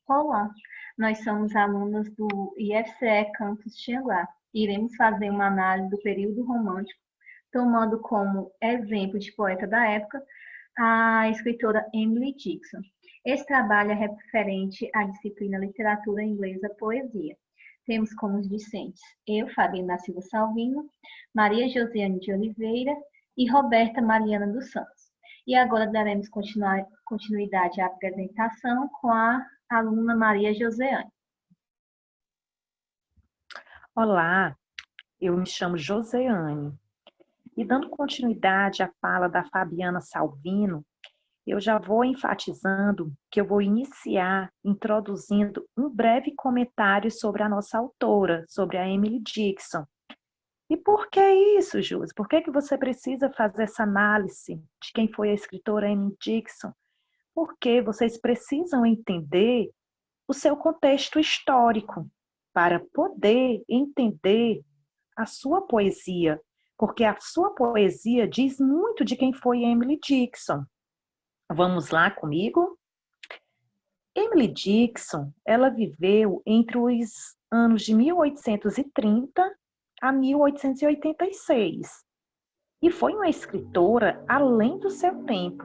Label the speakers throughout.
Speaker 1: Olá, nós somos alunos do IFCE Campus Tianguá. Iremos fazer uma análise do período romântico, tomando como exemplo de poeta da época a escritora Emily Dickinson. Esse trabalho é referente à disciplina Literatura Inglesa Poesia. Temos como discentes eu, Fabiana da Silva Salvino, Maria Josiane de Oliveira e Roberta Mariana dos Santos. E agora daremos continuidade à apresentação com a aluna Maria Joseane.
Speaker 2: Olá, eu me chamo Joseane. E dando continuidade à fala da Fabiana Salvino, eu já vou enfatizando que eu vou iniciar introduzindo um breve comentário sobre a nossa autora, sobre a Emily Dickinson. E por que isso, Josi? Por que você precisa fazer essa análise de quem foi a escritora Emily Dickinson? Porque vocês precisam entender o seu contexto histórico para poder entender a sua poesia, porque a sua poesia diz muito de quem foi Emily Dickinson. Vamos lá comigo? Emily Dickinson, ela viveu entre os anos de 1830 a 1886 e foi uma escritora além do seu tempo.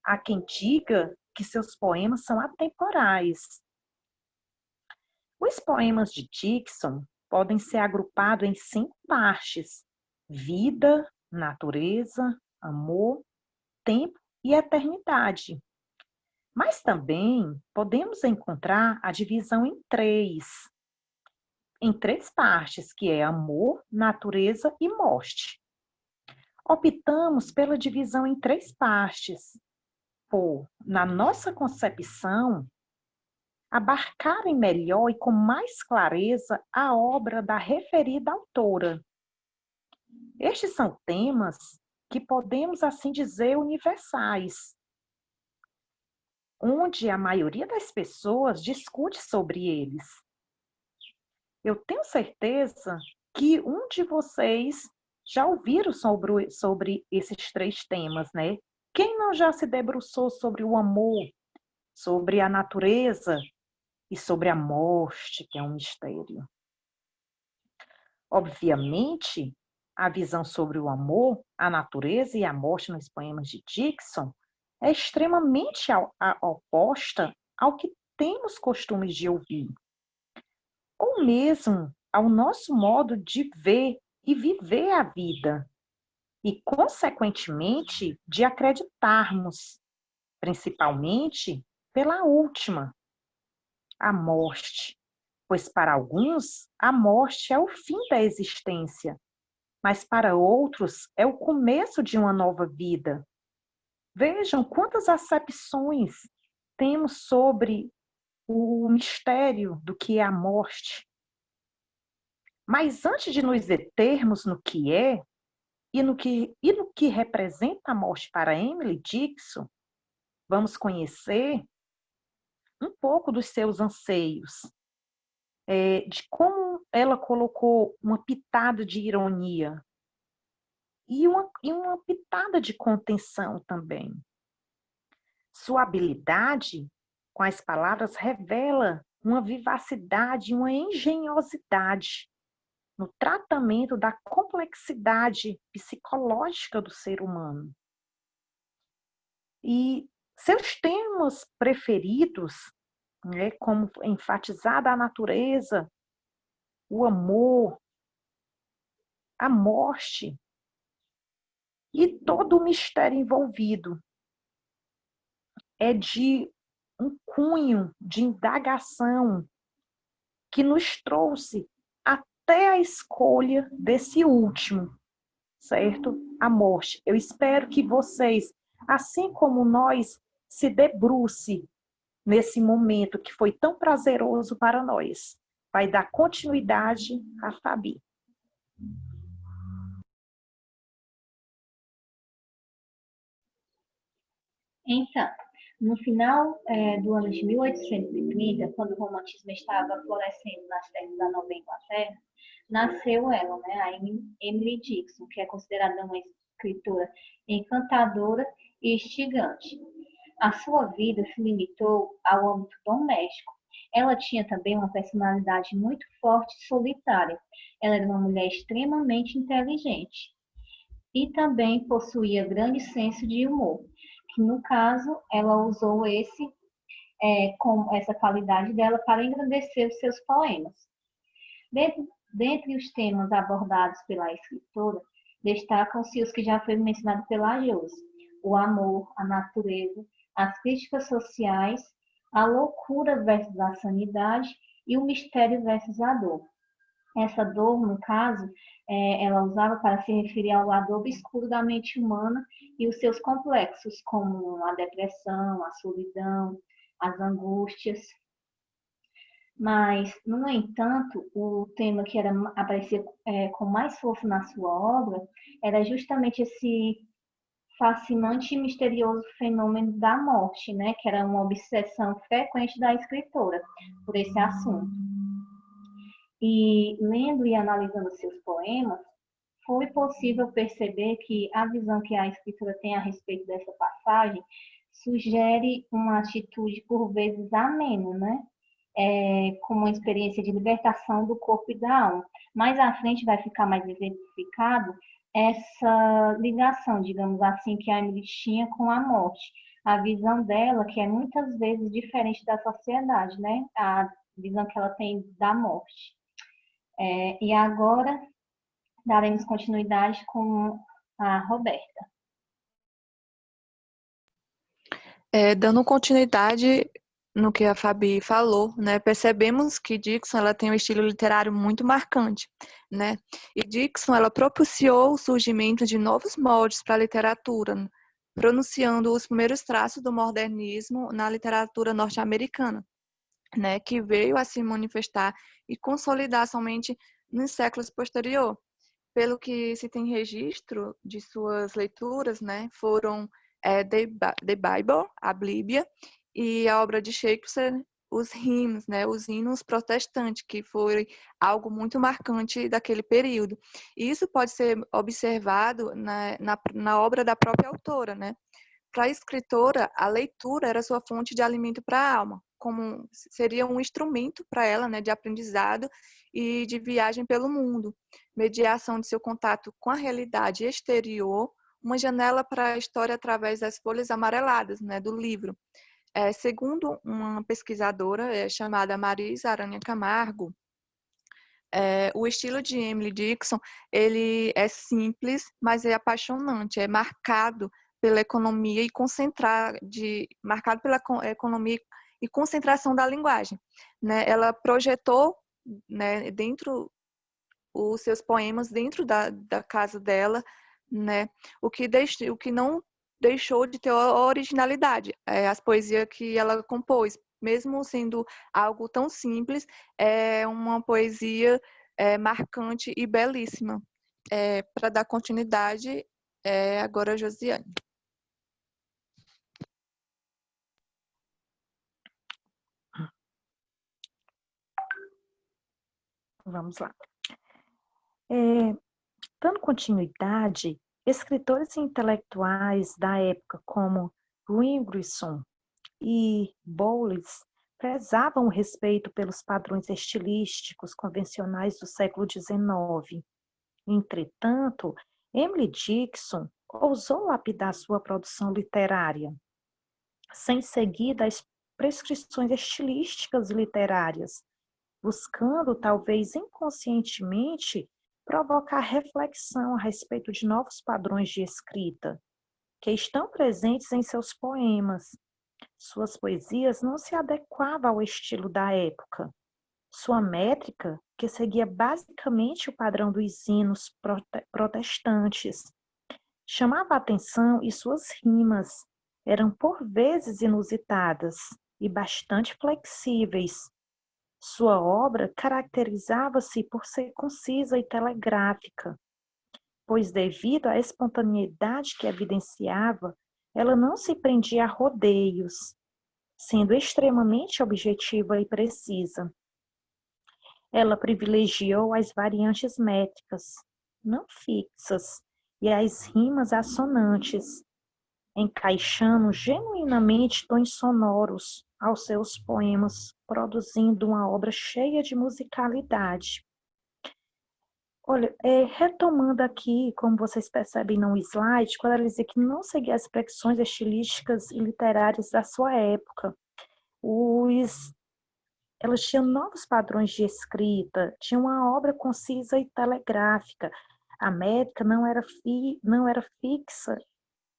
Speaker 2: Há quem diga que seus poemas são atemporais. Os poemas de Dickinson podem ser agrupados em 5 partes: vida, natureza, amor, tempo e eternidade. Mas também podemos encontrar a divisão em três partes, que é amor, natureza e morte. Optamos pela divisão em 3 partes, por, na nossa concepção, abarcarem melhor e com mais clareza a obra da referida autora. Estes são temas que podemos assim dizer universais, onde a maioria das pessoas discute sobre eles. Eu tenho certeza que um de vocês já ouviram sobre esses 3 temas, né? Quem não já se debruçou sobre o amor, sobre a natureza e sobre a morte, que é um mistério? Obviamente, a visão sobre o amor, a natureza e a morte nos poemas de Dickinson é extremamente oposta ao que temos costumes de ouvir, ou mesmo ao nosso modo de ver e viver a vida, e, consequentemente, de acreditarmos, principalmente pela última, a morte. Pois para alguns, a morte é o fim da existência, mas para outros é o começo de uma nova vida. Vejam quantas acepções temos sobre o mistério do que é a morte. Mas antes de nos determos no que é e no que representa a morte para Emily Dickinson, vamos conhecer um pouco dos seus anseios, de como ela colocou uma pitada de ironia e uma pitada de contenção também. Sua habilidade com as palavras revela uma vivacidade e uma engenhosidade no tratamento da complexidade psicológica do ser humano. E seus temas preferidos, né, como enfatizada a natureza, o amor, a morte e todo o mistério envolvido, é de um cunho de indagação que nos trouxe até a escolha desse último, certo? A morte. Eu espero que vocês, assim como nós, se debrucem nesse momento que foi tão prazeroso para nós. Vai dar continuidade a Fabi.
Speaker 1: Então, no final do ano de 1830, quando o romantismo estava florescendo nas terras da Nova Inglaterra, nasceu ela, né, a Emily Dickinson, que é considerada uma escritora encantadora e instigante. a sua vida se limitou ao âmbito doméstico. Ela tinha também uma personalidade muito forte e solitária. Ela era uma mulher extremamente inteligente e também possuía grande senso de humor, que no caso ela usou com essa qualidade dela para engrandecer os seus poemas. Dentre os temas abordados pela escritora, destacam-se os que já foram mencionados pela Josi: o amor, a natureza, as críticas sociais, a loucura versus a sanidade e o mistério versus a dor. Essa dor, no caso, ela usava para se referir ao lado obscuro da mente humana e os seus complexos, como a depressão, a solidão, as angústias. Mas, no entanto, o tema que aparecia com mais força na sua obra era justamente esse fascinante e misterioso fenômeno da morte, né, que era uma obsessão frequente da escritora por esse assunto. E lendo e analisando seus poemas, foi possível perceber que a visão que a escritora tem a respeito dessa passagem sugere uma atitude por vezes amena, né? Como uma experiência de libertação do corpo e da alma. Mais à frente vai ficar mais exemplificado essa ligação, digamos assim, que a Emily tinha com a morte. A visão dela, que é muitas vezes diferente da sociedade, né? A visão que ela tem da morte. E agora daremos continuidade com a Roberta.
Speaker 3: Dando continuidade no que a Fabi falou, né, percebemos que Dixon ela tem um estilo literário muito marcante, né? E Dixon ela propiciou o surgimento de novos moldes para a literatura, pronunciando os primeiros traços do modernismo na literatura norte-americana, né, que veio a se manifestar e consolidar somente nos séculos posteriores. Pelo que se tem registro de suas leituras, né, foram The Bible, a Bíblia, e a obra de Shakespeare, os hymns, né, os hinos protestantes, que foi algo muito marcante daquele período. E isso pode ser observado na obra da própria autora, né? Para a escritora, a leitura era sua fonte de alimento para a alma, como seria um instrumento para ela, né, de aprendizado e de viagem pelo mundo, mediação de seu contato com a realidade exterior, uma janela para a história através das folhas amareladas, né, do livro. Segundo uma pesquisadora chamada Marisa Aranha Camargo, o estilo de Emily Dixon, ele é simples, mas é apaixonante, é marcado pela economia marcado pela economia e concentração da linguagem, né? Ela projetou, né, dentro os seus poemas dentro da casa dela, né? O que não deixou de ter originalidade, as poesias que ela compôs, mesmo sendo algo tão simples, é uma poesia marcante e belíssima. Para dar continuidade, agora a Josiane.
Speaker 2: Vamos lá. Dando continuidade, escritores intelectuais da época como Grierson e Bowles prezavam o respeito pelos padrões estilísticos convencionais do século XIX. Entretanto, Emily Dixon ousou lapidar sua produção literária, sem seguir das prescrições estilísticas e literárias, buscando, talvez inconscientemente, provocar reflexão a respeito de novos padrões de escrita, que estão presentes em seus poemas. Suas poesias não se adequavam ao estilo da época. Sua métrica, que seguia basicamente o padrão dos hinos protestantes, chamava a atenção e suas rimas eram por vezes inusitadas e bastante flexíveis. Sua obra caracterizava-se por ser concisa e telegráfica, pois devido à espontaneidade que evidenciava, ela não se prendia a rodeios, sendo extremamente objetiva e precisa. Ela privilegiou as variantes métricas, não fixas, e as rimas assonantes, encaixando genuinamente tons sonoros aos seus poemas, produzindo uma obra cheia de musicalidade. Olha, retomando aqui, como vocês percebem no slide, quando ela dizia que não seguia as expressões estilísticas e literárias da sua época, elas tinham novos padrões de escrita, tinham uma obra concisa e telegráfica. A métrica não era fixa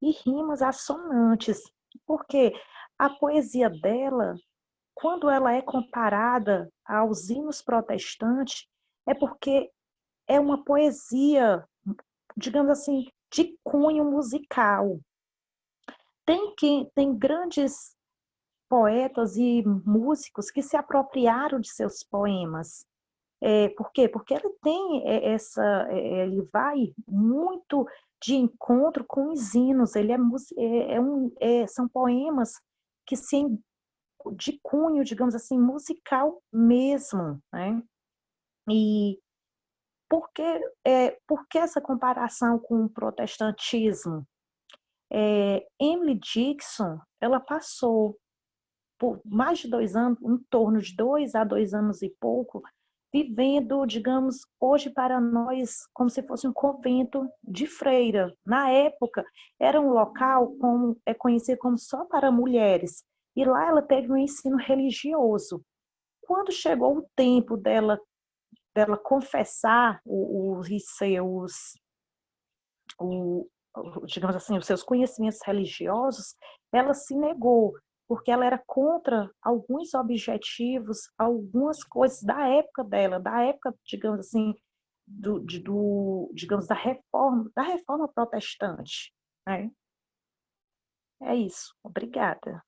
Speaker 2: e rimas assonantes. Porque a poesia dela, quando ela é comparada aos hinos protestantes, é porque é uma poesia, digamos assim, de cunho musical. Tem grandes poetas e músicos que se apropriaram de seus poemas. Por quê? Porque ele tem ele vai muito de encontro com os hinos. Ele são poemas que de cunho, digamos assim, musical mesmo, né? E por que essa comparação com o protestantismo? Emily Dickinson, ela passou por mais de 2 anos, em torno de 2 a 2 anos e pouco, vivendo, digamos, hoje para nós, como se fosse um convento de freira. Na época, era um local conhecido como só para mulheres, e lá ela teve um ensino religioso. Quando chegou o tempo dela confessar o, digamos assim, os seus conhecimentos religiosos, ela se negou, porque ela era contra alguns objetivos, algumas coisas da época dela, da época, digamos assim, digamos, da reforma protestante, né? É isso. Obrigada.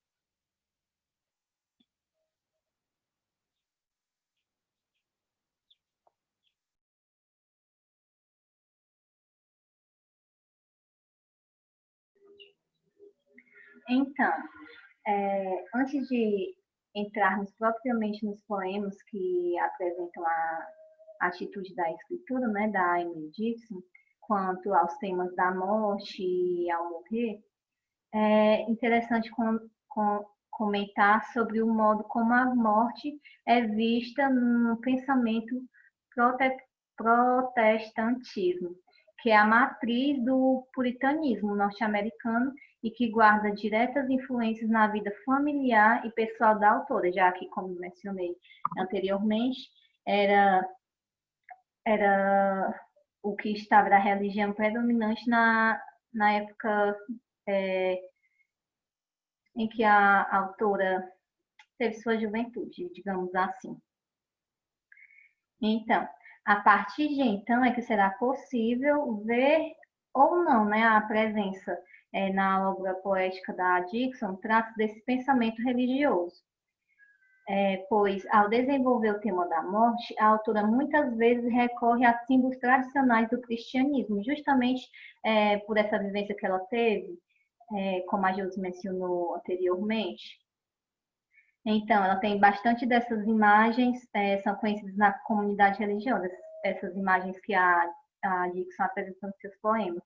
Speaker 1: Então, antes de entrarmos propriamente nos poemas que apresentam a atitude da escritura, né, da Emily Dickinson, quanto aos temas da morte e ao morrer, é interessante comentar sobre o modo como a morte é vista no pensamento protestantismo, que é a matriz do puritanismo norte-americano e que guarda diretas influências na vida familiar e pessoal da autora, já que, como mencionei anteriormente, era, era o que estava da religião predominante na época em que a autora teve sua juventude, digamos assim. Então, a partir de então é que será possível ver ou não, né, a presença na obra poética da Dickinson traços desse pensamento religioso. Pois, ao desenvolver o tema da morte, a autora muitas vezes recorre a símbolos tradicionais do cristianismo, justamente por essa vivência que ela teve, como a Josi mencionou anteriormente. Então, ela tem bastante dessas imagens, são conhecidas na comunidade religiosa, essas imagens que a Dickinson apresenta nos seus poemas,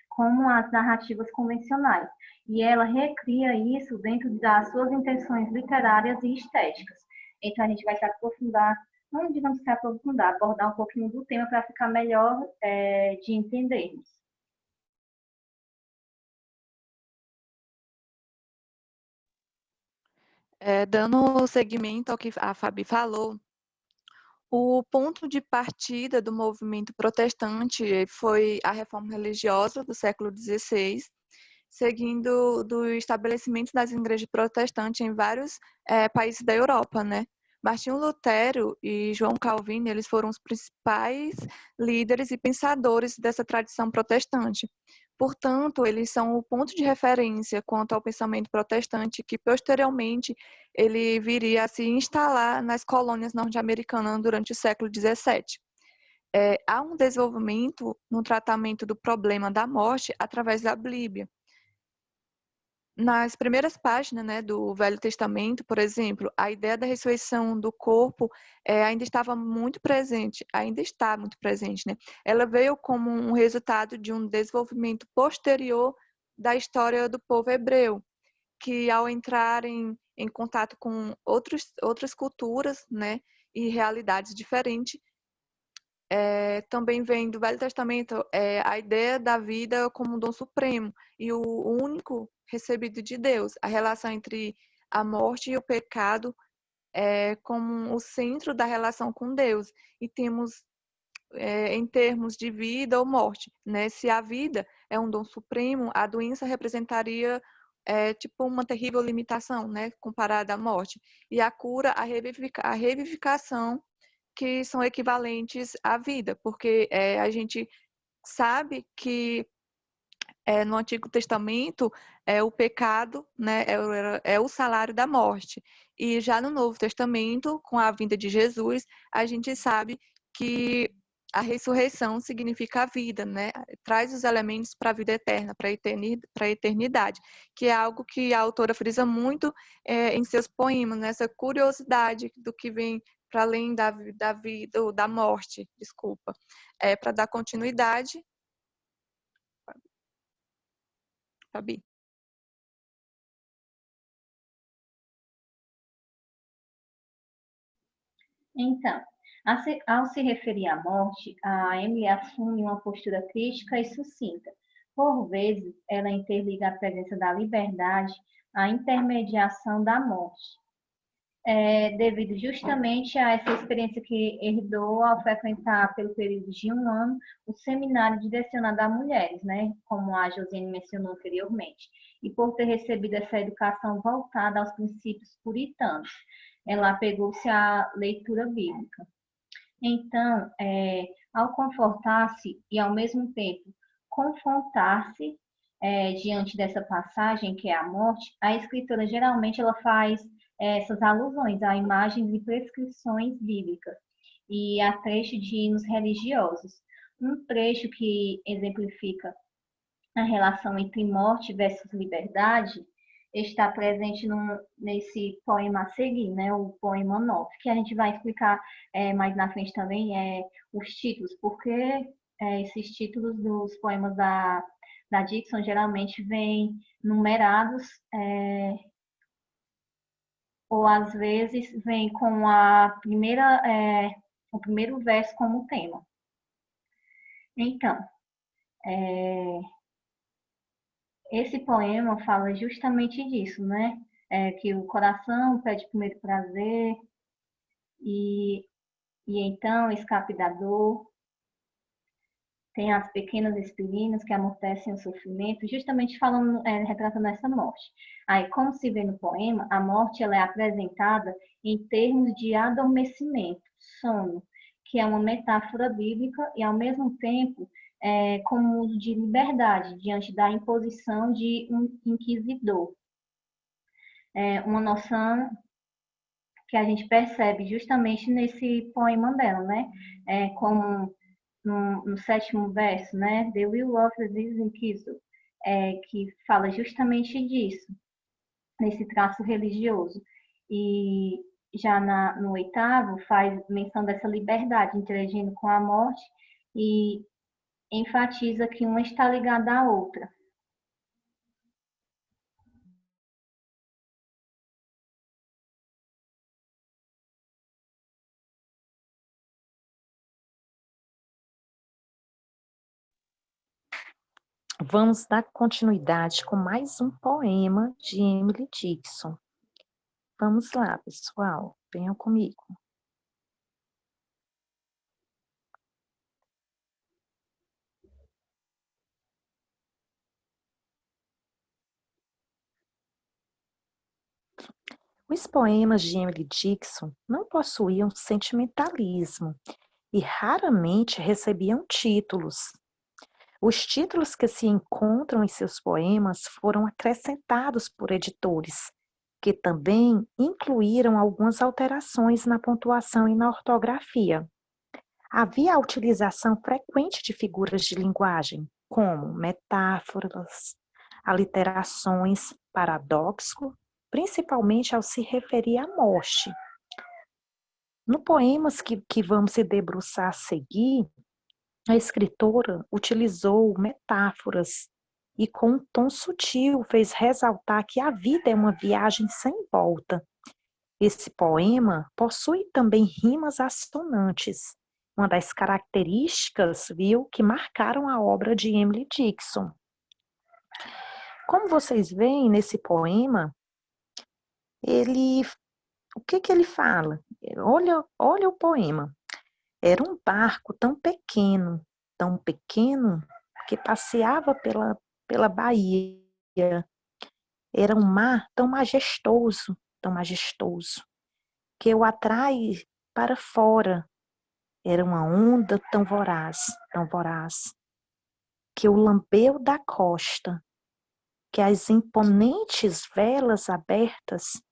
Speaker 1: como as narrativas convencionais. E ela recria isso dentro das suas intenções literárias e estéticas. Então, a gente vai se aprofundar, não digamos se aprofundar, abordar um pouquinho do tema para ficar melhor de entendermos.
Speaker 3: Dando seguimento ao que a Fabi falou, o ponto de partida do movimento protestante foi a reforma religiosa do século XVI, seguindo do estabelecimento das igrejas protestantes em vários países da Europa, né? Martinho Lutero e João Calvino, eles foram os principais líderes e pensadores dessa tradição protestante. Portanto, eles são o ponto de referência quanto ao pensamento protestante que, posteriormente, ele viria a se instalar nas colônias norte-americanas durante o século XVII. Há um desenvolvimento no tratamento do problema da morte através da Bíblia. Nas primeiras páginas, né, do Velho Testamento, por exemplo, a ideia da ressurreição do corpo ainda estava muito presente, ainda está muito presente, né? Ela veio como um resultado de um desenvolvimento posterior da história do povo hebreu, que ao entrarem em contato com outras culturas, né, e realidades diferentes, também vem do Velho Testamento a ideia da vida como um dom supremo e o único recebido de Deus, a relação entre a morte e o pecado como o centro da relação com Deus. E temos em termos de vida ou morte, né? Se a vida é um dom supremo, a doença representaria tipo uma terrível limitação, né? Comparada à morte. E a cura, a revivificação, que são equivalentes à vida, porque a gente sabe que no Antigo Testamento o pecado, né, é o salário da morte. E já no Novo Testamento, com a vinda de Jesus, a gente sabe que a ressurreição significa a vida, né? Traz os elementos para a vida eterna, para a eternidade, que é algo que a autora frisa muito em seus poemas, nessa curiosidade do que vem para além da vida, ou da morte, desculpa. Para dar continuidade, Fabi.
Speaker 1: Então, ao se referir à morte, a Emily assume uma postura crítica e sucinta. Por vezes, ela interliga a presença da liberdade à intermediação da morte, devido justamente a essa experiência que herdou ao frequentar, pelo período de 1 ano, o seminário direcionado a mulheres, né, como a Josiane mencionou anteriormente, e por ter recebido essa educação voltada aos princípios puritanos. Ela apegou-se à leitura bíblica. Então, ao confortar-se e, ao mesmo tempo, confrontar-se diante dessa passagem, que é a morte, a escritora geralmente ela faz essas alusões a imagens e prescrições bíblicas e a trecho de hinos religiosos. Um trecho que exemplifica a relação entre morte versus liberdade está presente nesse poema a seguir, né, o poema 9, que a gente vai explicar mais na frente também os títulos, porque esses títulos dos poemas da Dixon geralmente vêm numerados, ou às vezes vem com o primeiro verso como tema. Então, esse poema fala justamente disso, né? Que o coração pede primeiro prazer e então escape da dor. Tem as pequenas espinhas que amortecem o sofrimento, justamente falando, retratando essa morte. Aí, como se vê no poema, a morte ela é apresentada em termos de adormecimento, sono, que é uma metáfora bíblica e, ao mesmo tempo, como uso de liberdade diante da imposição de um inquisidor. Uma noção que a gente percebe justamente nesse poema dela, né? Como no 7º verso, né? The will of the inquisitor, que fala justamente disso, nesse traço religioso. E já no 8º faz menção dessa liberdade, interagindo com a morte e enfatiza que uma está ligada à outra.
Speaker 2: Vamos dar continuidade com mais um poema de Emily Dixon. Vamos lá, pessoal, venham comigo. Os poemas de Emily Dixon não possuíam sentimentalismo e raramente recebiam títulos. Os títulos que se encontram em seus poemas foram acrescentados por editores, que também incluíram algumas alterações na pontuação e na ortografia. Havia a utilização frequente de figuras de linguagem, como metáforas, aliterações, paradoxo, principalmente ao se referir à morte. No poemas que vamos se debruçar a seguir, a escritora utilizou metáforas e com um tom sutil fez ressaltar que a vida é uma viagem sem volta. Esse poema possui também rimas assonantes, uma das características, viu, que marcaram a obra de Emily Dickinson. Como vocês veem nesse poema, o que ele fala? Olha o poema. Era um barco tão pequeno, que passeava pela baía. Era um mar tão majestoso, que o atrai para fora. Era uma onda tão voraz, que o lambeu da costa, que as imponentes velas abertas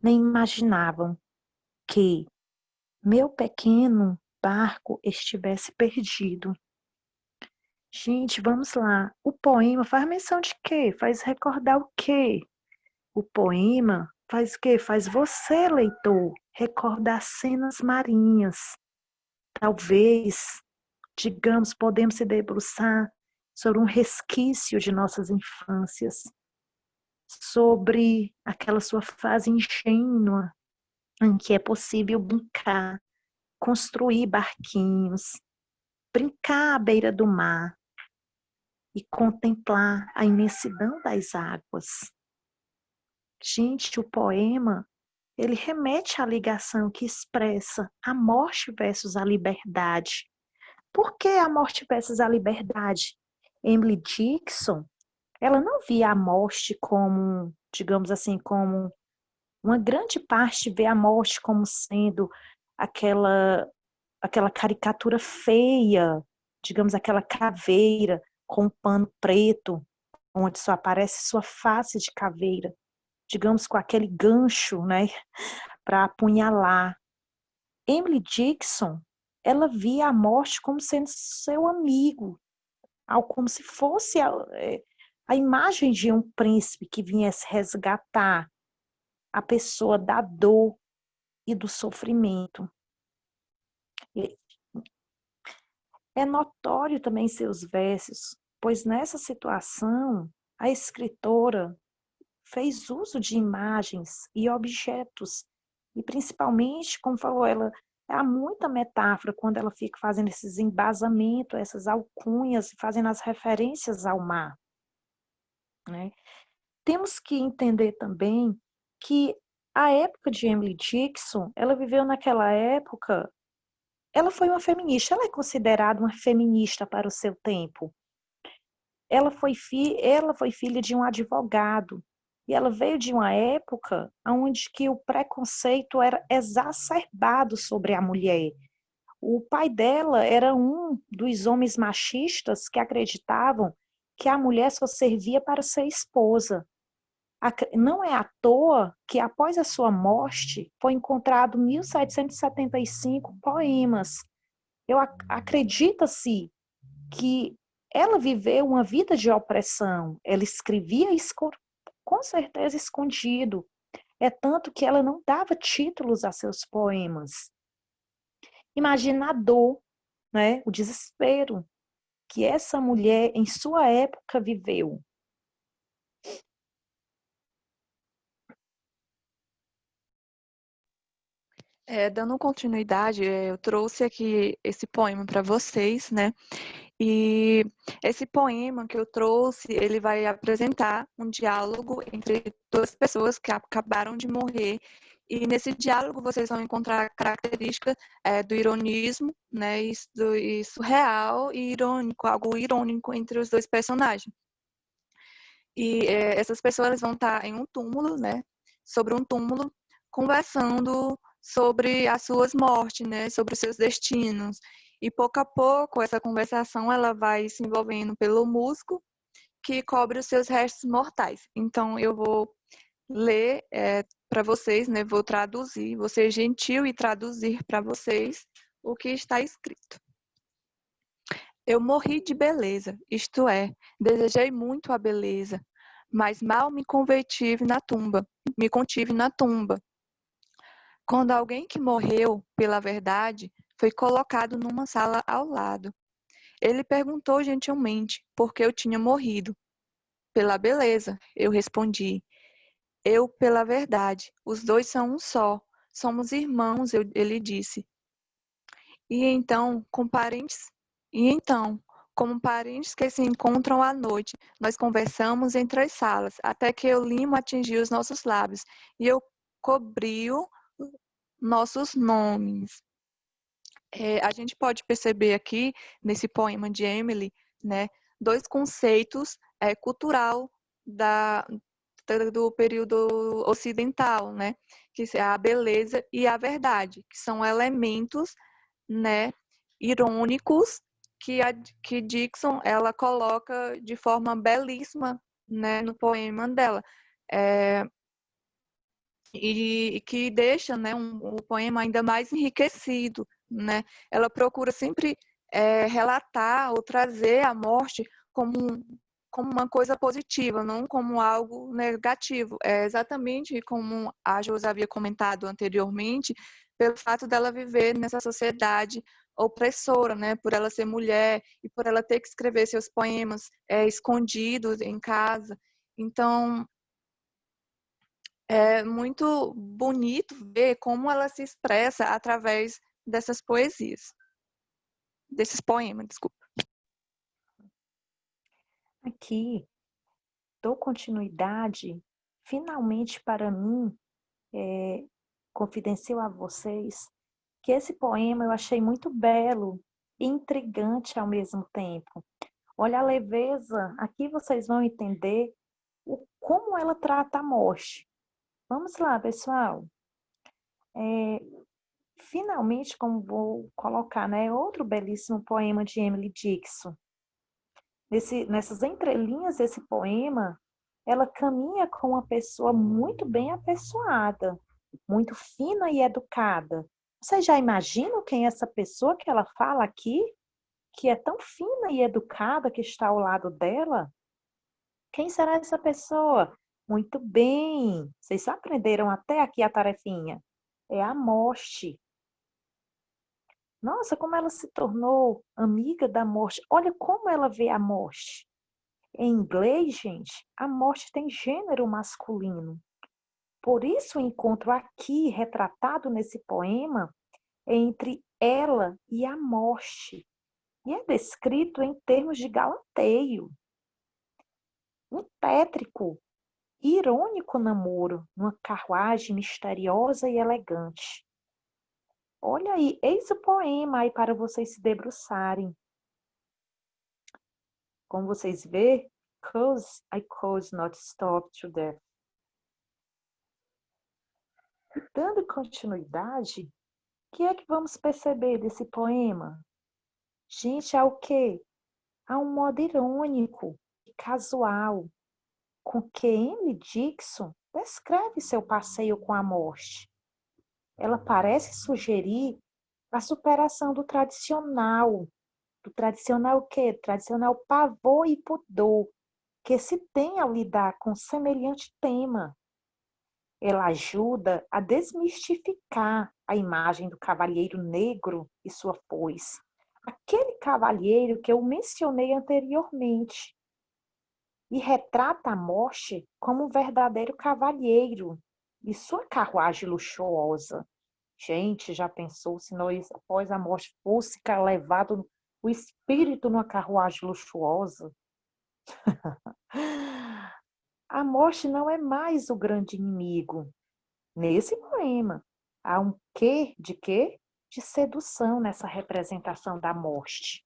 Speaker 2: nem imaginavam que meu pequeno barco estivesse perdido. Gente, vamos lá. O poema faz menção de quê? Faz recordar o quê? O poema faz o quê? Faz você, leitor, recordar cenas marinhas. Talvez, digamos, podemos se debruçar sobre um resquício de nossas infâncias, sobre aquela sua fase ingênua, em que é possível brincar, construir barquinhos, brincar à beira do mar e contemplar a imensidão das águas. Gente, o poema, ele remete à ligação que expressa a morte versus a liberdade. Por que a morte versus a liberdade? Emily Dickinson, ela não via a morte como, digamos assim, como uma grande parte vê a morte como sendo aquela caricatura feia, digamos, aquela caveira com um pano preto, onde só aparece sua face de caveira, digamos, com aquele gancho, né, para apunhalar. Emily Dickinson, ela via a morte como sendo seu amigo, como se fosse a imagem de um príncipe que viesse resgatar a pessoa da dor e do sofrimento. É notório também seus versos, pois nessa situação a escritora fez uso de imagens e objetos, e principalmente, como falou, ela há muita metáfora quando ela fica fazendo esses embasamentos, essas alcunhas, fazendo as referências ao mar, né? Temos que entender também que a época de Emily Dickinson, ela viveu naquela época, ela foi uma feminista, ela é considerada uma feminista para o seu tempo. Ela foi filha de um advogado, e ela veio de uma época onde que o preconceito era exacerbado sobre a mulher. O pai dela era um dos homens machistas que acreditavam que a mulher só servia para ser esposa. Não é à toa que, após a sua morte, foi encontrado 1775 poemas. Acredita-se que ela viveu uma vida de opressão. Ela escrevia com certeza escondido. É tanto que ela não dava títulos a seus poemas. Imagina a dor, né? O desespero que essa mulher, em sua época, viveu.
Speaker 3: Dando continuidade, eu trouxe aqui esse poema para vocês, né? E esse poema que eu trouxe, ele vai apresentar um diálogo entre duas pessoas que acabaram de morrer. E nesse diálogo vocês vão encontrar características do ironismo, né? E surreal e irônico, algo irônico entre os dois personagens. E essas pessoas vão estar em um túmulo, né? Sobre um túmulo, conversando sobre as suas mortes, né? Sobre os seus destinos. E pouco a pouco essa conversação ela vai se envolvendo pelo musgo que cobre os seus restos mortais. Então eu vou ler para vocês, né? Vou traduzir, vou ser gentil e traduzir para vocês o que está escrito. Eu morri de beleza, isto é, desejei muito a beleza, mas mal me contive na tumba. Quando alguém que morreu pela verdade foi colocado numa sala ao lado. Ele perguntou gentilmente por que eu tinha morrido. pela beleza. Eu respondi. Eu pela verdade. Os dois são um só. Somos irmãos, ele disse. E então, como parentes que se encontram à noite, nós conversamos entre as salas, até que o limo atingiu os nossos lábios e eu cobriu nossos nomes. A gente pode perceber aqui, nesse poema de Emily, né, dois conceitos cultural do período ocidental, né, que é a beleza e a verdade, que são elementos, né, irônicos que Dixon ela coloca de forma belíssima, né, no poema dela. E que deixa, né, o poema ainda mais enriquecido, né? Ela procura sempre relatar ou trazer a morte como uma coisa positiva, não como algo negativo. É exatamente como a Josi havia comentado anteriormente, pelo fato dela viver nessa sociedade opressora, né? Por ela ser mulher e por ela ter que escrever seus poemas escondidos em casa. Então, é muito bonito ver como ela se expressa através dessas poesias, desses poemas, desculpa.
Speaker 2: Aqui, dou continuidade, finalmente para mim, confidencio a vocês, que esse poema eu achei muito belo e intrigante ao mesmo tempo. Olha a leveza, aqui vocês vão entender como ela trata a morte. Vamos lá, pessoal. Finalmente, como vou colocar, né, outro belíssimo poema de Emily Dixon. Nessas entrelinhas desse poema, ela caminha com uma pessoa muito bem apessoada, muito fina e educada. Vocês já imaginam quem é essa pessoa que ela fala aqui? Que é tão fina e educada que está ao lado dela? Quem será essa pessoa? Muito bem, vocês aprenderam até aqui a tarefinha. É a morte. Nossa, como ela se tornou amiga da morte. Olha como ela vê a morte. Em inglês, gente, a morte tem gênero masculino. Por isso o encontro aqui, retratado nesse poema, é entre ela e a morte. E é descrito em termos de galanteio. Um tétrico, irônico namoro, numa carruagem misteriosa e elegante. Olha aí, eis o poema aí para vocês se debruçarem. Como vocês vê, cause I could not stop to death. Dando continuidade, o que é que vamos perceber desse poema? Gente, há o quê? Há um modo irônico e casual com que Emily Dixon descreve seu passeio com a morte. Ela parece sugerir a superação do tradicional o quê? Tradicional pavor e pudor que se tem ao lidar com semelhante tema. Ela ajuda a desmistificar a imagem do cavalheiro negro e sua foice. Aquele cavalheiro que eu mencionei anteriormente. E retrata a morte como um verdadeiro cavalheiro e sua carruagem luxuosa. Gente, já pensou se nós, após a morte, fosse levado o espírito numa carruagem luxuosa? A morte não é mais o grande inimigo. Nesse poema, há um quê de quê? De sedução nessa representação da morte.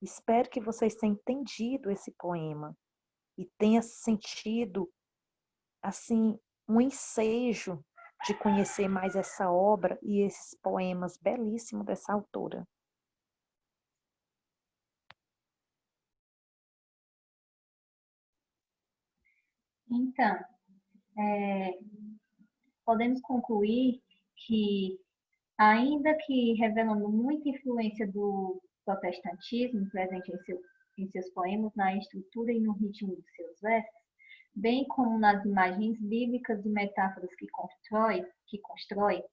Speaker 2: Espero que vocês tenham entendido esse poema e tenham sentido, assim, um ensejo de conhecer mais essa obra e esses poemas belíssimos dessa autora.
Speaker 1: Então, podemos concluir que, ainda que revelando muita influência do protestantismo presente em seus poemas, na estrutura e no ritmo de seus versos, bem como nas imagens bíblicas e metáforas que constrói,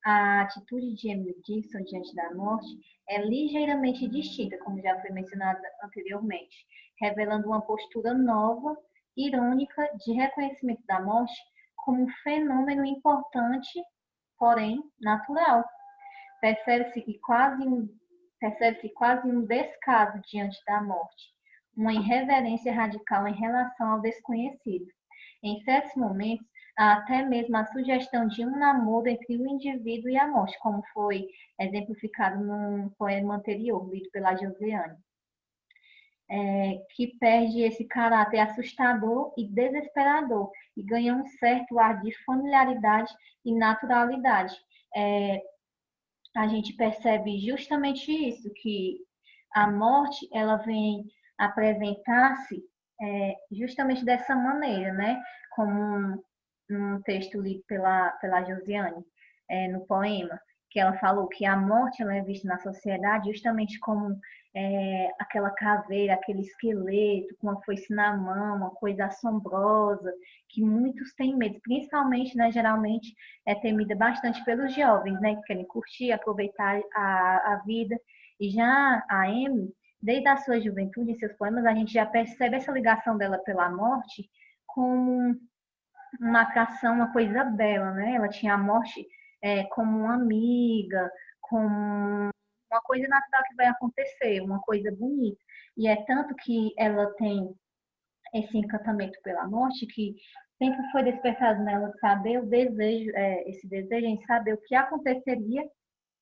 Speaker 1: a atitude de Emily Dickinson diante da morte é ligeiramente distinta, como já foi mencionado anteriormente, revelando uma postura nova, irônica, de reconhecimento da morte como um fenômeno importante, porém natural. Percebe-se quase um descaso diante da morte, uma irreverência radical em relação ao desconhecido. Em certos momentos, há até mesmo a sugestão de um namoro entre o indivíduo e a morte, como foi exemplificado num poema anterior, lido pela Josiane, que perde esse caráter assustador e desesperador e ganha um certo ar de familiaridade e naturalidade. A gente percebe justamente isso, que a morte ela vem apresentar-se justamente dessa maneira, né? Como um texto lido pela Josiane, no poema, que ela falou que a morte ela é vista na sociedade justamente como aquela caveira, aquele esqueleto com uma foice na mão, uma coisa assombrosa, que muitos têm medo, principalmente, né, geralmente é temida bastante pelos jovens, né, que querem curtir, aproveitar a vida. E já a Amy, desde a sua juventude, em seus poemas, a gente já percebe essa ligação dela pela morte como uma atração, uma coisa bela, né? Ela tinha a morte como uma amiga, como uma coisa natural que vai acontecer, uma coisa bonita. E é tanto que ela tem esse encantamento pela morte que sempre foi despertado nela saber o desejo, esse desejo em saber o que aconteceria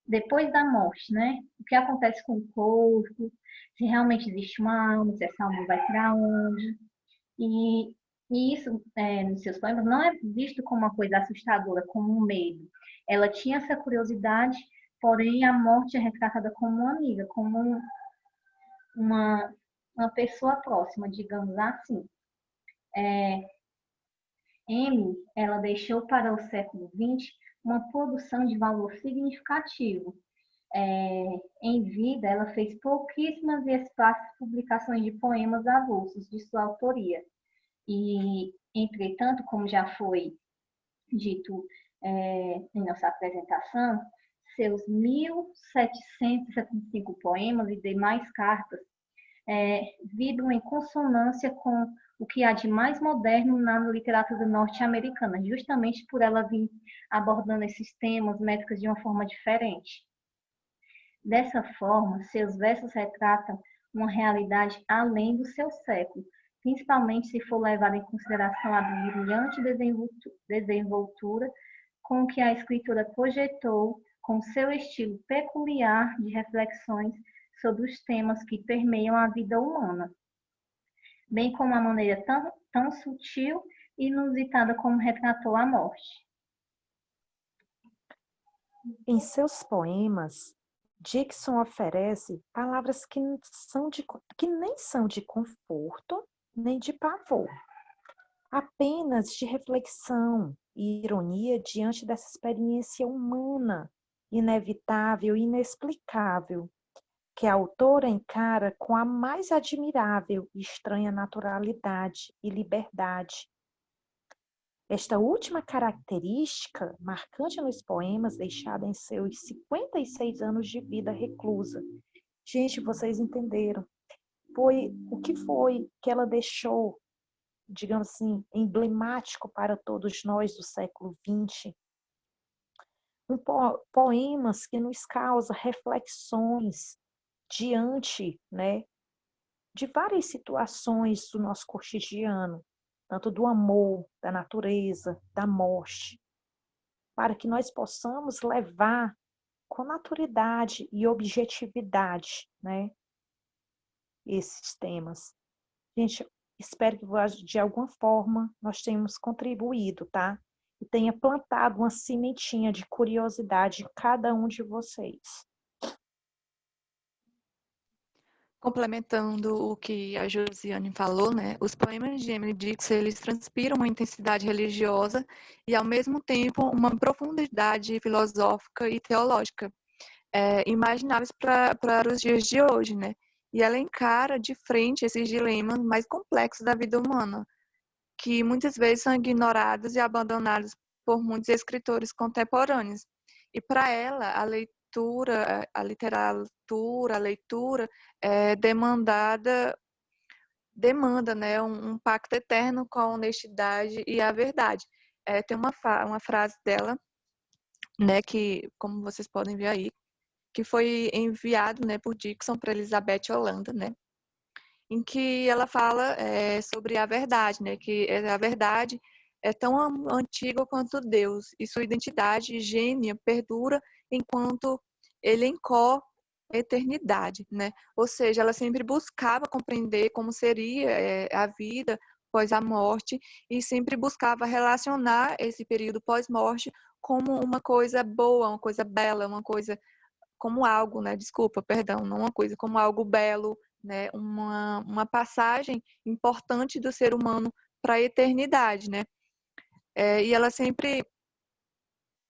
Speaker 1: depois da morte, né? O que acontece com o corpo, se realmente existe uma alma, se essa alma vai para onde. E, e isso, nos seus poemas, não é visto como uma coisa assustadora, como um medo. Ela tinha essa curiosidade, porém a morte é retratada como uma amiga, como uma, uma pessoa próxima, digamos assim. Amy, ela deixou para o século XX uma produção de valor significativo. Em vida, ela fez pouquíssimas e esparsas publicações de poemas avulsos de sua autoria. E, entretanto, como já foi dito em nossa apresentação, seus 1.775 poemas e demais cartas vibram em consonância com o que há de mais moderno na literatura norte-americana, justamente por ela vir abordando esses temas médicos de uma forma diferente. Dessa forma, seus versos retratam uma realidade além do seu século, principalmente se for levada em consideração a brilhante desenvoltura com que a escritora projetou com seu estilo peculiar de reflexões sobre os temas que permeiam a vida humana, bem como a maneira tão sutil e inusitada como retratou a morte.
Speaker 2: Em seus poemas, Dickinson oferece palavras que nem são de conforto nem de pavor, apenas de reflexão e ironia diante dessa experiência humana, inevitável e inexplicável, que a autora encara com a mais admirável e estranha naturalidade e liberdade. Esta última característica, marcante nos poemas, deixada em seus 56 anos de vida reclusa. Gente, vocês entenderam. Foi o que foi que ela deixou, digamos assim, emblemático para todos nós do século XX. Poemas que nos causam reflexões diante, né, de várias situações do nosso cotidiano, tanto do amor, da natureza, da morte, para que nós possamos levar com naturalidade e objetividade, né, esses temas. Gente, espero que de alguma forma nós tenhamos contribuído, tá? E tenha plantado uma sementinha de curiosidade em cada um de vocês.
Speaker 3: Complementando o que a Josiane falou, né, os poemas de Emily Dickinson, eles transpiram uma intensidade religiosa e, ao mesmo tempo, uma profundidade filosófica e teológica, imagináveis para os dias de hoje, né? E ela encara de frente esses dilemas mais complexos da vida humana, que muitas vezes são ignorados e abandonados por muitos escritores contemporâneos. E para ela, a literatura, a leitura é demanda, né, um pacto eterno com a honestidade e a verdade. Tem uma frase dela, né, que, como vocês podem ver aí, que foi enviado, né, por Dixon para Elizabeth Holanda, né, em que ela fala sobre a verdade, né, que a verdade é tão antiga quanto Deus e sua identidade gêmea perdura enquanto elencou a eternidade, né? Ou seja, ela sempre buscava compreender como seria a vida após a morte e sempre buscava relacionar esse período pós-morte como uma coisa boa, uma coisa bela, uma coisa como algo, né? Desculpa, perdão, não uma coisa, como algo belo, né? Uma passagem importante do ser humano para a eternidade, né? E ela sempre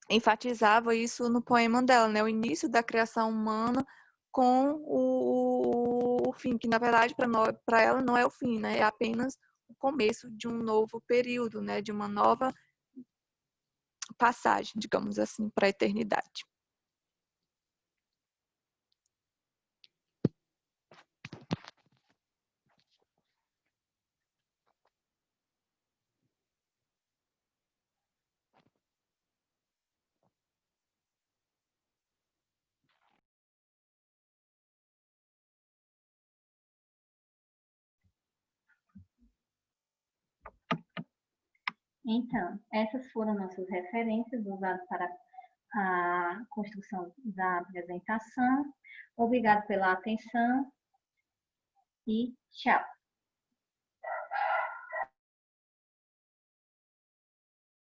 Speaker 3: enfatizava isso no poema dela, né? O início da criação humana com o fim, que na verdade para ela não é o fim, né? É apenas o começo de um novo período, né? De uma nova passagem, digamos assim, para a eternidade.
Speaker 1: Então, essas foram nossas referências usadas para a construção da apresentação. Obrigado pela atenção e tchau.